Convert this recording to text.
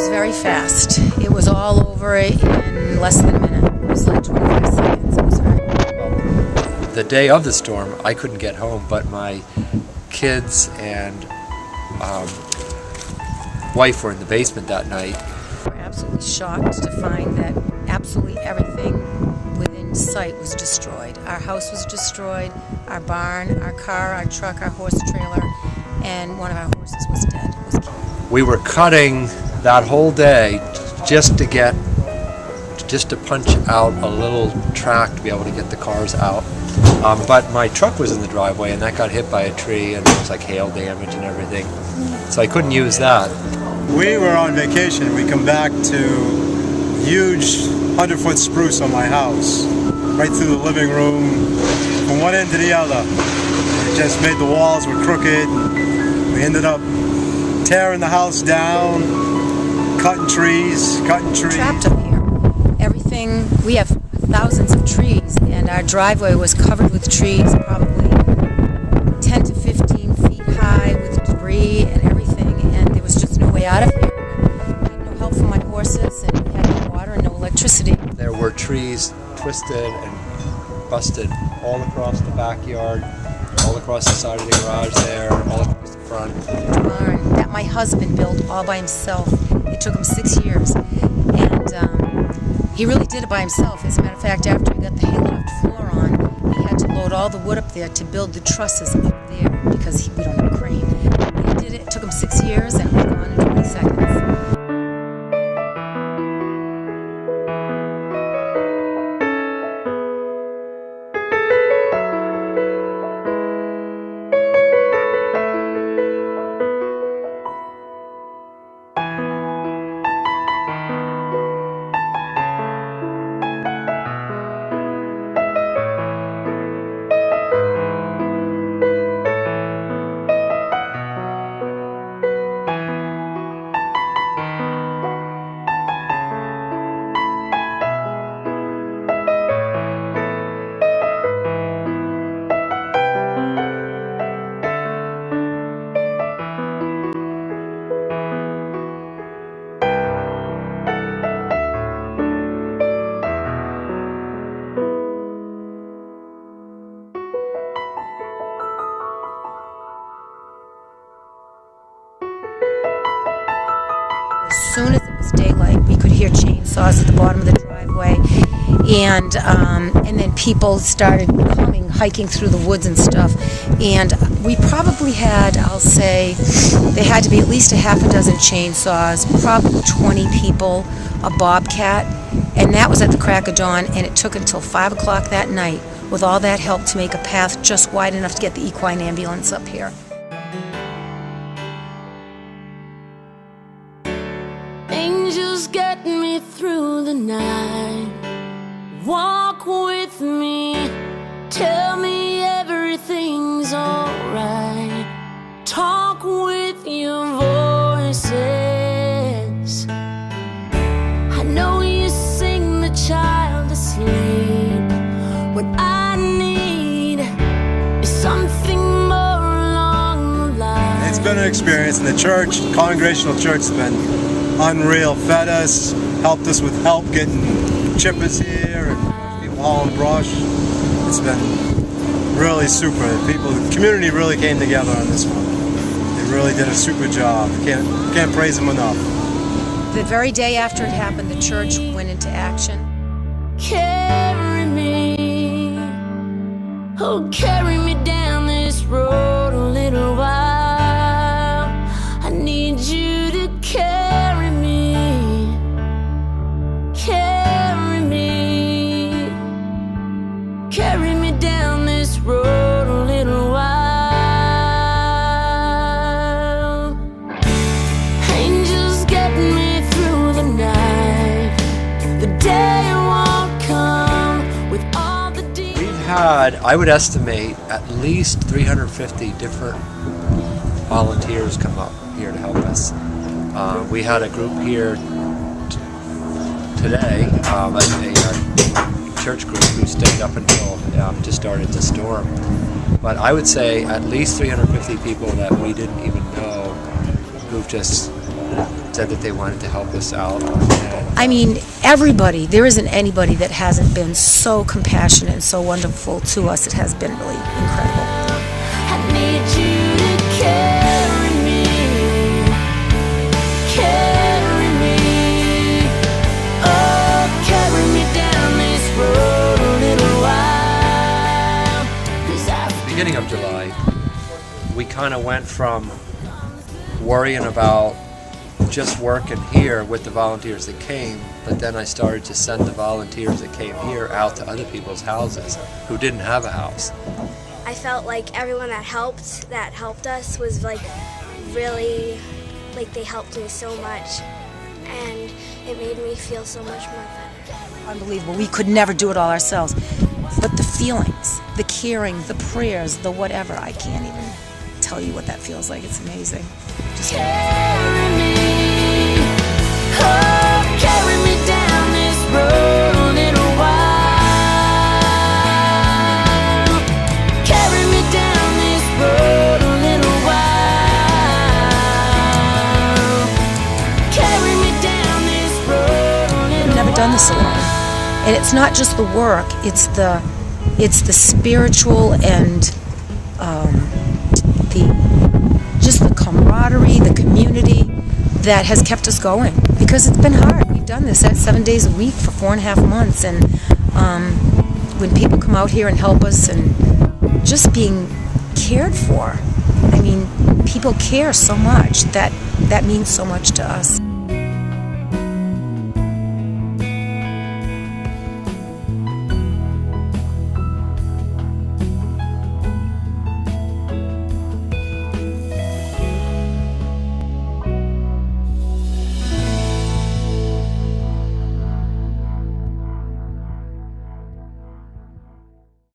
was very fast. It was all over in less than a minute. It was like 25 seconds. It was very The day of the storm, I couldn't get home, but my kids and wife were in the basement that night. We were absolutely shocked to find that absolutely everything within sight was destroyed. Our house was destroyed, our barn, our car, our truck, our horse trailer, and one of our horses was dead. Was killed. We were cutting that whole day just to punch out a little track to be able to get the cars out. But my truck was in the driveway and that got hit by a tree and it was like hail damage and everything. So I couldn't use that. We were on vacation. We come back to huge 100-foot spruce on my house, right through the living room, from one end to the other. It just made the walls were crooked. We ended up tearing the house down, cutting trees. Trapped up here. Everything, we have thousands of trees, and our driveway was covered with trees, probably 10 to 15 feet high with debris and everything, and there was just no way out of here. I had no help from my horses, and we had no water and no electricity. There were trees twisted and busted all across the backyard, all across the side of the garage there, all across the front. The barn that my husband built all by himself. It took him 6 years, and he really did it by himself. As a matter of fact, after he got the hayloft floor on, he had to load all the wood up there to build the trusses up there because we don't have a crane. He did it. It took him 6 years, and it was gone in 20 seconds. As soon as it was daylight, we could hear chainsaws at the bottom of the driveway, and then people started coming, hiking through the woods and stuff. And we probably had, I'll say, there had to be at least a half a dozen chainsaws, probably 20 people, a bobcat, and that was at the crack of dawn. And it took until 5 o'clock that night, with all that help, to make a path just wide enough to get the equine ambulance up here. Get me through the night. Walk with me. Tell me everything's alright. Talk with your voices. I know you sing the child to sleep. What I need is something more along the line. It's been an experience, and the church, Congregational Church, has been unreal. Fed us, helped us with help getting chippers here and people hauling brush. It's been really super. The community really came together on this one. They really did a super job. Can't praise them enough. The very day after it happened, the church went into action. Carry me, oh, carry me down this road a little while. I need you to carry me, carry me down this road a little while. Angels get me through the night. The day won't come with all the demons. We've had, I would estimate, at least 350 different volunteers come up here to help us. We had a group here today, a church group who stayed up until just started to storm. But I would say at least 350 people that we didn't even know who've just said that they wanted to help us out. And, I mean, everybody, there isn't anybody that hasn't been so compassionate and so wonderful to us. It has been really incredible. I need you to carry me, carry me, oh, carry me down this road a little while. 'Cause beginning of July, we kind of went from worrying about just working here with the volunteers that came, but then I started to send the volunteers that came here out to other people's houses who didn't have a house. I felt like everyone that helped us was like really, like they helped me so much, and it made me feel so much more better. Unbelievable. We could never do it all ourselves. But the feelings, the caring, the prayers, the whatever, I can't even tell you what that feels like. It's amazing. carry me, oh, carry me down this road a little while. Carry me down this road a little while. Carry me down this road a little I've never done this alone. And it's not just the work, it's the spiritual and just the camaraderie, the community that has kept us going, because it's been hard. We've done this 7 days a week for 4.5 months, and when people come out here and help us and just being cared for, I mean, people care so much, that means so much to us.